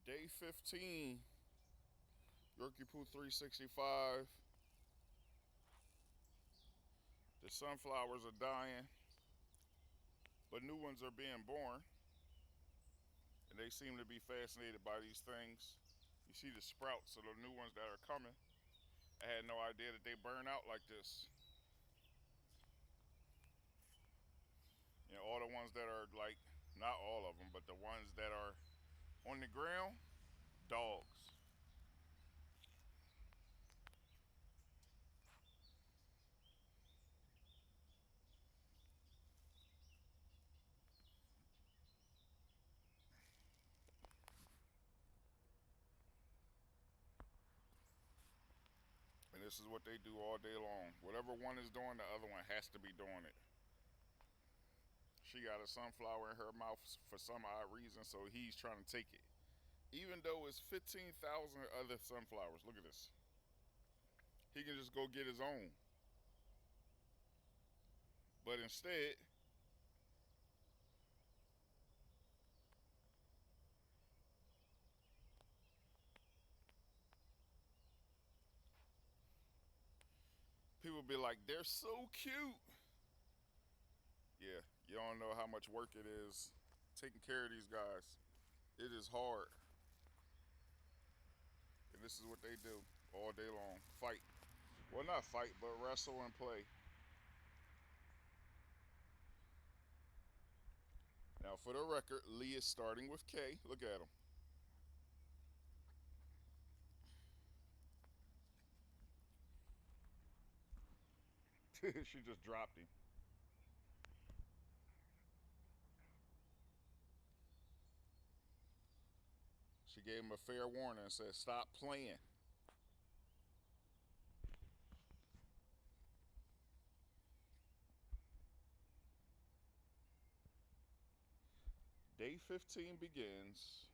Day 15, Yorkiepoos 365. The sunflowers are dying, but new ones are being born, and they seem to be fascinated by these things. You see the sprouts of the new ones that are coming. I had no idea that they burn out like this. You know, all the ones that are like, not all of them, but the ones that are on the ground, dogs. And this is what they do all day long. Whatever one is doing, the other one has to be doing it. She got a sunflower in her mouth for some odd reason, so he's trying to take it. Even though it's 15,000 other sunflowers. Look at this. He can just go get his own. But instead, people be like, they're so cute. Yeah, you don't know how much work it is taking care of these guys. It is hard. And this is what they do all day long. Fight. Well, not fight, but wrestle and play. Now, for the record, Lee is starting with K. Look at him. She just dropped him. She gave him a fair warning and said, stop playing. Day 15 begins